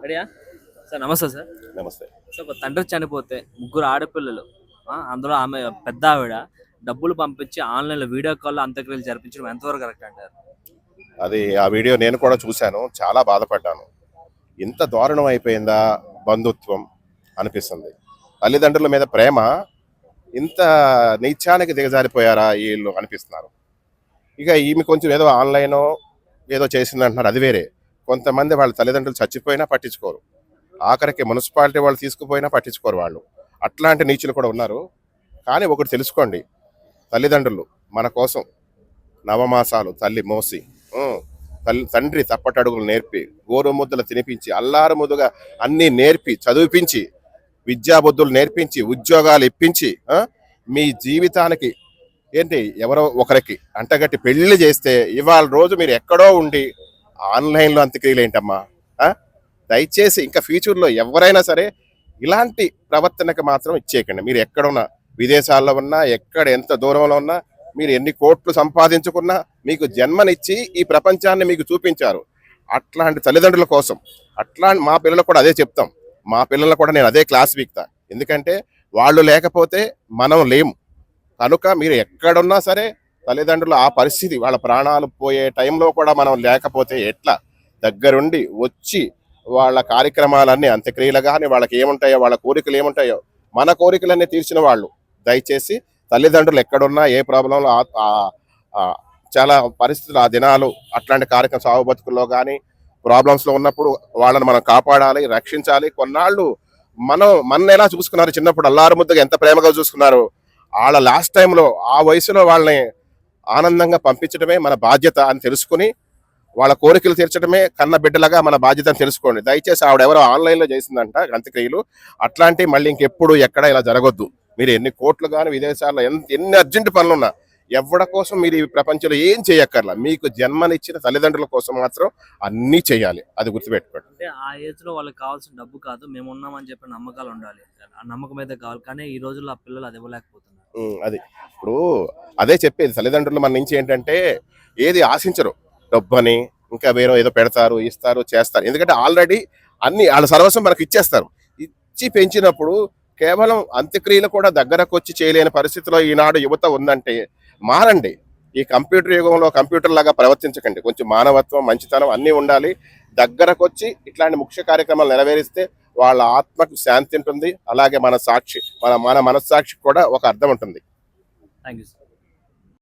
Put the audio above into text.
రెడీయా? సార్ నమస్తే సార్. నమస్తే. సార్ ఒక తండ్రి చనిపోతే ముగ్గురు ఆడపిల్లలు, అందులో ఆమె పెద్ద ఆవిడ డబ్బులు పంపించి ఆన్‌లైన్‌లో వీడియో కాల్‌లో అంత్యక్రియలు జరిపించడం ఎంతవరకు కరెక్ట్ అంటారు? ఆ వీడియో నేను కూడా చూశాను. చాలా బాధపడ్డాను. ఇంత దారుణం అయిపోయిందా బంధుత్వం అనిపిస్తుంది. తల్లిదండ్రుల మీద ప్రేమ ఇంత నీచానికి దిగజారిపోయారా ఈళ్ళు అనిపిస్తున్నారు. ఇక ఈమె కొంచెం ఏదో ఆన్‌లైనో ఏదో చేసిందంటున్నారు, అది వేరే. కొంతమంది వాళ్ళ తల్లిదండ్రులు చచ్చిపోయినా పట్టించుకోరు. ఆఖరికి మున్సిపాలిటీ వాళ్ళు తీసుకుపోయినా పట్టించుకోరు వాళ్ళు. అట్లాంటి నీచులు కూడా ఉన్నారు. కానీ ఒకటి తెలుసుకోండి, తల్లిదండ్రులు మన కోసం నవమాసాలు తల్లి మోసి తండ్రి తప్పటడుగులు నేర్పి గోరుముద్దలు తినిపించి అల్లారు ముద్దుగా అన్నీ నేర్పి చదివిపించి విద్యాబుద్ధులు నేర్పించి ఉద్యోగాలు ఇప్పించి మీ జీవితానికి ఏంటి ఎవరో ఒకరికి అంటగట్టి పెళ్లి చేస్తే ఇవాళ రోజు మీరు ఎక్కడో ఉండి ఆన్లైన్లో అంత్యక్రియలు ఏంటమ్మా? దయచేసి ఇంకా ఫ్యూచర్లో ఎవరైనా సరే ఇలాంటి ప్రవర్తనకు మాత్రం ఇచ్చేయకండి. మీరు ఎక్కడున్నా, విదేశాల్లో ఉన్నా, ఎక్కడ ఎంత దూరంలో ఉన్నా, మీరు ఎన్ని కోట్లు సంపాదించుకున్నా మీకు జన్మనిచ్చి ఈ ప్రపంచాన్ని మీకు చూపించారు. అట్లాంటి తల్లిదండ్రుల కోసం మా పిల్లలకు కూడా అదే చెప్తాం. మా పిల్లలకు కూడా నేను అదే క్లాస్ వీక్తా. ఎందుకంటే వాళ్ళు లేకపోతే మనం లేము. కనుక మీరు ఎక్కడున్నా సరే తల్లిదండ్రులు ఆ పరిస్థితి, వాళ్ళ ప్రాణాలు పోయే టైంలో కూడా మనం లేకపోతే ఎట్లా? దగ్గరుండి వచ్చి వాళ్ళ కార్యక్రమాలన్నీ అంత్యక్రియలు కానీ వాళ్ళకి ఏముంటాయో, వాళ్ళ కోరికలు ఏముంటాయో, మన కోరికలన్నీ తీర్చిన వాళ్ళు. దయచేసి తల్లిదండ్రులు ఎక్కడున్నా ఏ ప్రాబ్లంలో చాలా పరిస్థితులు ఆ దినాలు అట్లాంటి కార్యక్రమం సాగు బతుకుల్లో కానీ ప్రాబ్లమ్స్లో ఉన్నప్పుడు వాళ్ళని మనం కాపాడాలి, రక్షించాలి. కొన్నాళ్ళు మన ఎలా చూసుకున్నారు, చిన్నప్పుడు అల్లారు ముద్దగా ఎంత ప్రేమగా చూసుకున్నారు. వాళ్ళ లాస్ట్ టైంలో ఆ వయసులో వాళ్ళని ఆనందంగా పంపించడమే మన బాధ్యత అని తెలుసుకుని వాళ్ళ కోరికలు తీర్చడమే కన్న బిడ్డలాగా మన బాధ్యత అని తెలుసుకోండి. దయచేసి ఆవిడెవరో ఆన్లైన్లో చేసిందంట అంత్యక్రియలు. అట్లాంటి మళ్ళీ ఇంకెప్పుడు ఎక్కడ ఇలా జరగొద్దు. మీరు ఎన్ని కోట్లు కానీ విదేశాల్లో ఎన్ని అర్జెంట్ పనులున్నా ఎవరి కోసం మీరు ఈ ప్రపంచంలో ఏం చేయక్కర్లా. మీకు జన్మనిచ్చిన తల్లిదండ్రుల కోసం మాత్రం అన్నీ చేయాలి. అది గుర్తుపెట్టుకోండి. అంటే ఆ ఏజ్‌లో వాళ్ళకి కావాల్సిన డబ్బు కాదు, మేము ఉన్నామని చెప్పి నమ్మకాలు ఉండాలి. ఆ నమ్మకం అయితే కావాలి. కానీ ఈ రోజుల్లో ఆ పిల్లలు అది ఇవ్వలేకపోతున్నారు. అది ఇప్పుడు అదే చెప్పేది, తల్లిదండ్రులు మన నుంచి ఏంటంటే ఏది ఆశించరు. డబ్బని ఇంకా వేరే ఏదో పెడతారు, ఇస్తారు, చేస్తారు. ఎందుకంటే ఆల్రెడీ అన్ని వాళ్ళ సర్వస్వం మనకి ఇచ్చేస్తారు. ఇచ్చి పెంచినప్పుడు కేవలం అంత్యక్రియలు కూడా దగ్గరకు వచ్చి చేయలేని పరిస్థితిలో ఈనాడు యువత ఉందంటే మారండి. ఈ కంప్యూటర్ యుగంలో కంప్యూటర్ లాగా ప్రవర్తించకండి. కొంచెం మానవత్వం, మంచితనం అన్నీ ఉండాలి. దగ్గరకు వచ్చి ఇట్లాంటి ముఖ్య కార్యక్రమాలు నెరవేరిస్తే వాళ్ళ ఆత్మకు శాంతి ఉంటుంది. అలాగే మన మనస్సాక్షికి కూడా ఒక అర్థం ఉంటుంది. Thank you sir.